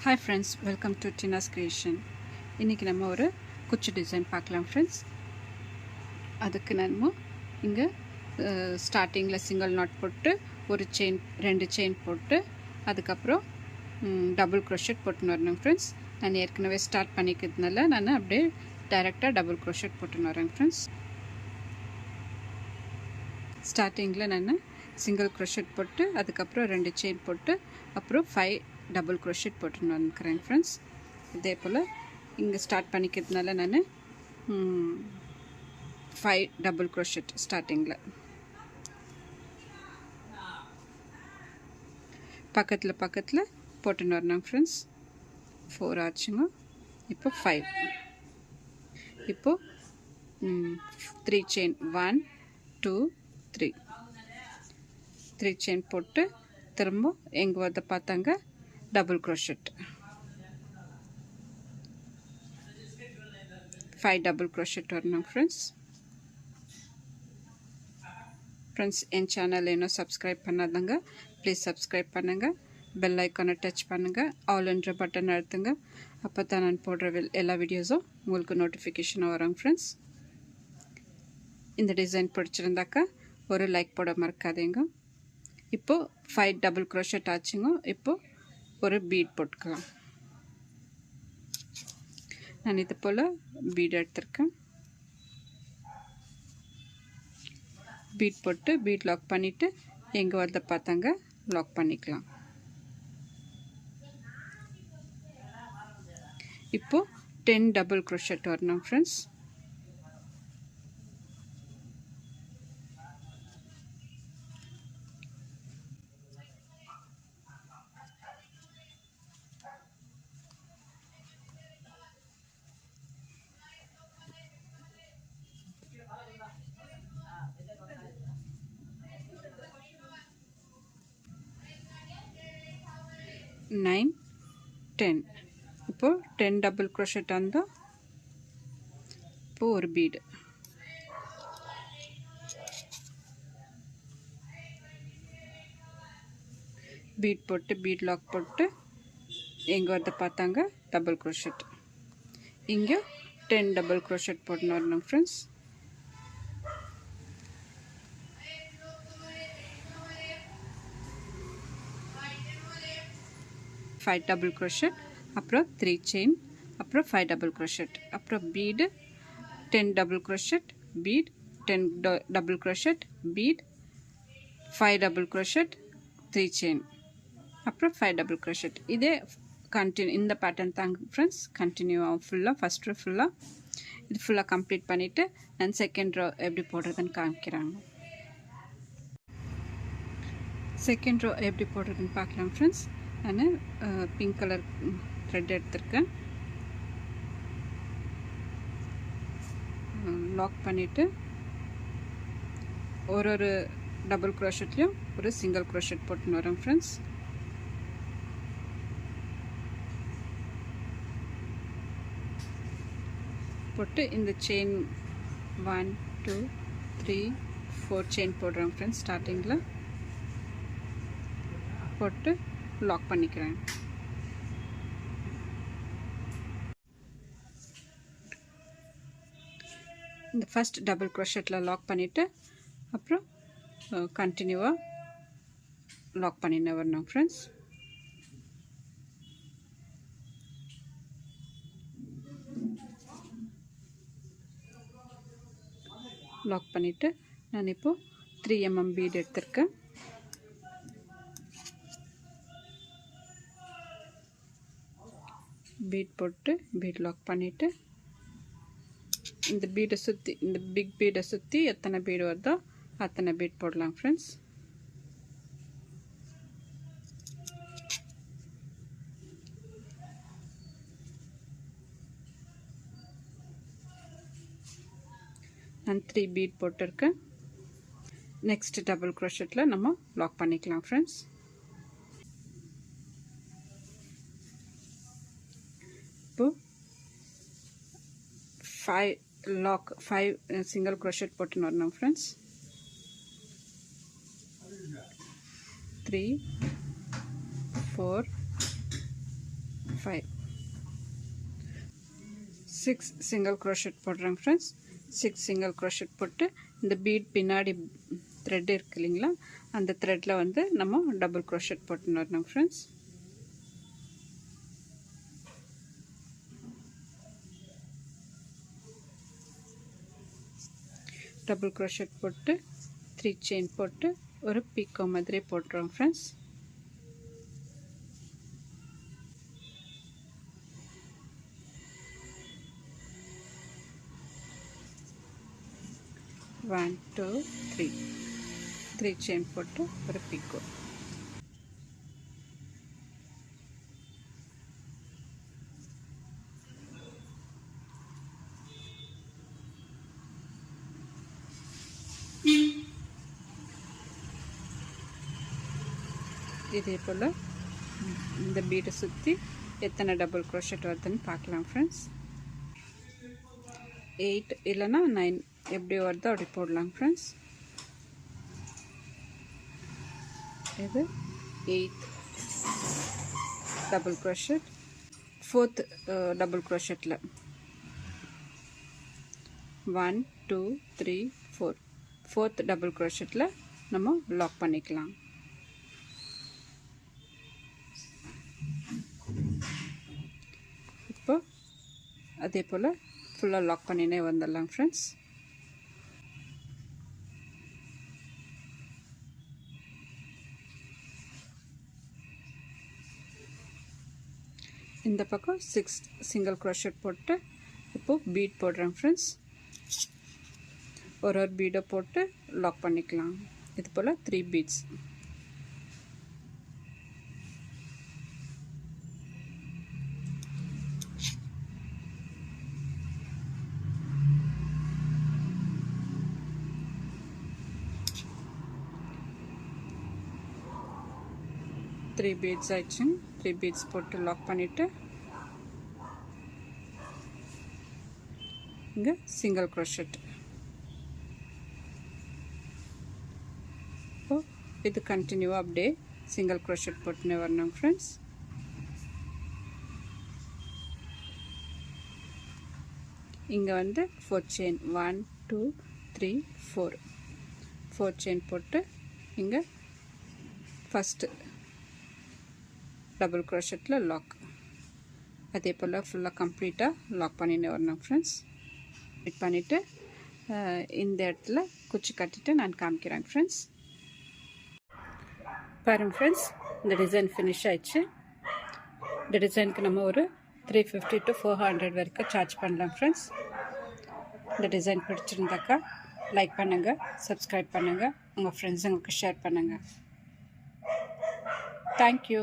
Hi friends, welcome to Tina's Creation. இன்னைக்கு நம்ம ஒரு குச்சி டிசைன் பார்க்கலாம் ஃப்ரெண்ட்ஸ். அதுக்கு நம்ம இங்கே ஸ்டார்டிங்கில் சிங்கிள் நாட் போட்டு ஒரு செயின் 2 செயின் போட்டு அதுக்கப்புறம் டபுள் க்ரோஷெட் போட்டுன்னு வரணும் ஃப்ரெண்ட்ஸ். நான் ஏற்கனவே ஸ்டார்ட் பண்ணிக்கிறதுனால நான் அப்படியே டைரெக்டாக டபுள் க்ரோஷெட் போட்டுன்னு வரேன் ஃப்ரெண்ட்ஸ். ஸ்டார்டிங்கில் நான் சிங்கிள் க்ரோஷெட் போட்டு அதுக்கப்புறம் 2 செயின் போட்டு அப்புறம் 5 டபுள் க்ரோஷெட் போட்டுன்னு வந்துக்கிறேன் ஃப்ரெண்ட்ஸ். இதே போல் இங்கே ஸ்டார்ட் பண்ணிக்கிறதுனால நான் 5 டபுள் க்ரோஷெட் ஸ்டார்டிங்கில் பக்கத்தில் போட்டுன்னு வரணும் ஃப்ரெண்ட்ஸ். 4 ஆச்சுங்க. இப்போ 5. இப்போது 3 செயின் 1 2 3 செயின் போட்டு திரும்ப எங்கே வந்து பார்த்தாங்க டபுள் க்ரோஷெட் 5 டபுள் க்ரோஷெட் வரணும் ஃப்ரெண்ட்ஸ். என் சேனல் இன்னும் சப்ஸ்கிரைப் பண்ணாதங்க ப்ளீஸ் சப்ஸ்கிரைப் பண்ணுங்கள். பெல் ஐக்கானை டச் பண்ணுங்கள், ஆல்ன்ற பட்டன் அழுத்துங்க. அப்போ தான் நான் போடுற எல்லா வீடியோஸும் உங்களுக்கு நோட்டிஃபிகேஷனாக வரும் ஃப்ரெண்ட்ஸ். இந்த டிசைன் பிடிச்சிருந்தாக்கா ஒரு லைக் போட மறக்காதீங்க. இப்போது 5 டபுள் க்ரோஷெட் ஆச்சுங்க. இப்போது ஒரு பீட் போட்டுக்கலாம். நான் இது போல் பீட் எடுத்திருக்கேன். பீட் போட்டு பீட் லாக் பண்ணிவிட்டு எங்கே வந்து பார்த்தாங்க லாக் பண்ணிக்கலாம். இப்போது 10 டபுள் க்ரோஷெட் வரணும் ஃப்ரெண்ட்ஸ். நைன் 10 இப்போது 10 டபுள் க்ரோஷெட் வந்தோம். இப்போது ஒரு பீடு பீட் போட்டு பீட் லாக் போட்டு எங்கே வந்து பார்த்தாங்க டபுள் க்ரோஷெட். இங்கே 10 டபுள் க்ரோஷெட் போட்டுன்னு வரணும் ஃப்ரெண்ட்ஸ். ஃபைவ் டபுள் க்ரோஷெட் அப்புறம் 3 செயின் அப்புறம் 5 டபுள் க்ரோஷெட் அப்புறம் bead 10 double crochet bead 10 double crochet bead 5 double crochet 3 chain அப்புறம் 5 டபுள் க்ரோஷெட். இதே கண்டினியூ இந்த பேட்டர்ன் தாங்க ஃப்ரெண்ட்ஸ் கண்டினியூ ஆகும் ஃபுல்லாக. ஃபஸ்ட் ரோ ஃபுல்லாக இது ஃபுல்லாக கம்ப்ளீட் பண்ணிவிட்டு நான் செகண்ட் ரோ எப்படி போடுறதுன்னு காமிக்கிறாங்க. செகண்ட் ரோ எப்படி போடுறதுன்னு பார்க்கலாம் ஃப்ரெண்ட்ஸ். நான் பிங்க் கலர் த்ரெட் எடுத்திருக்கேன். லாக் பண்ணிவிட்டு ஒரு டபுள் க்ரோஷெட்லேயும் ஒரு சிங்கிள் க்ரோஷெட் போட்டுன்னு வரேன் ஃப்ரெண்ட்ஸ். போட்டு இந்த செயின் 1 2 3 4 செயின் போடுறேன் ஃப்ரெண்ட்ஸ். ஸ்டார்டிங்கில் போட்டு லாக் பண்ணிக்கிறேன். இந்த ஃபஸ்ட் டபுள் க்ரோஷெட்டில் லாக் பண்ணிவிட்டு அப்புறம் கண்டினியூவாக லாக் பண்ணின்னு வரணும் ஃப்ரெண்ட்ஸ். லாக் பண்ணிவிட்டு நான் இப்போது 3 mm பீட் எடுத்திருக்கேன். பீட் போட்டு பீட் லாக் பண்ணிவிட்டு இந்த பீடை சுற்றி இந்த பிக் பீடை சுற்றி எத்தனை பீடு வருதோ அத்தனை பீட் போடலாம் ஃப்ரெண்ட்ஸ். நான் 3 பீட் போட்டிருக்கேன். நெக்ஸ்ட் டபுள் க்ரோஷெட்டில் நம்ம லாக் பண்ணிக்கலாம் ஃப்ரெண்ட்ஸ். இப்போது 5 சிங்கிள் க்ரோஷெட் போட்டுன்னு வரணும் ஃப்ரெண்ட்ஸ். 3 4 5 6 single crochet போடுறேன் ஃப்ரெண்ட்ஸ். 6 single crochet போட்டு இந்த பீட் பின்னாடி த்ரெட் இருக்கு இல்லைங்களா, அந்த த்ரெட்டில் வந்து நம்ம டபுள் crochet போட்டுன்னு வரணும் ஃப்ரெண்ட்ஸ். டபுள் crochet போட்டு 3 செயின் போட்டு ஒரு பீக்கோ மாதிரி போட்டுறோம் friends. One, two, three. 3 chain போட்டு ஒரு பீக்கோ. இதே போல் இந்த பீடை சுற்றி எத்தனை டபுள் crochet வருதுன்னு பார்க்கலாம் ஃப்ரெண்ட்ஸ். 8 இல்லைன்னா 9 எப்படி வருதோ அப்படி போடலாம் ஃப்ரெண்ட்ஸ். இது 8th double crochet, 4th double crochetல 1 2 3 4 4th டபுள் crochetல நம்ம லாக் பண்ணிக்கலாம். இப்போ அதே போல் ஃபுல்லாக லாக் பண்ணினே வந்துடலாம் ஃப்ரெண்ட்ஸ். இந்த பக்கம் 6 single crochet போட்டு இப்போது பீட் போடுறேன் ஃப்ரெண்ட்ஸ். ஒரு பீடை போட்டு லாக் பண்ணிக்கலாம். இது போல் 3 பீட்ஸ். த்ரீ பீட்ஸ் ஆயிடுச்சுங்க. 3 பீட்ஸ் போட்டு லாக் பண்ணிவிட்டு இங்கே சிங்கிள் crochet. இப்போ இது கண்டினியூவாக அப்படியே சிங்கிள் crochet போட்டுனே வரணும் ஃப்ரெண்ட்ஸ். இங்கே வந்து 4 செயின் 1 2 3 4 செயின் போட்டு இங்கே ஃபஸ்ட்டு டபுள் crochetல லாக். அதே போல் ஃபுல்லாக கம்ப்ளீட்டாக லாக் பண்ணின்னு வரணும் ஃப்ரெண்ட்ஸ். ஃபிட் பண்ணிவிட்டு இந்த இடத்துல குச்சி கட்டிட்டு நான் காமிக்கிறேன் ஃப்ரெண்ட்ஸ். பாருங்கள் ஃப்ரெண்ட்ஸ், இந்த டிசைன் ஃபினிஷ் ஆயிடுச்சு. இந்த டிசைனுக்கு நம்ம ஒரு 350 to 400 வரைக்கும் சார்ஜ் பண்ணலாம் ஃப்ரெண்ட்ஸ். இந்த டிசைன் பிடிச்சிருந்தாக்கா லைக் பண்ணுங்கள், சப்ஸ்கிரைப் பண்ணுங்கள், உங்கள் ஃப்ரெண்ட்ஸுங்களுக்கு ஷேர் பண்ணுங்கள். தேங்க்யூ.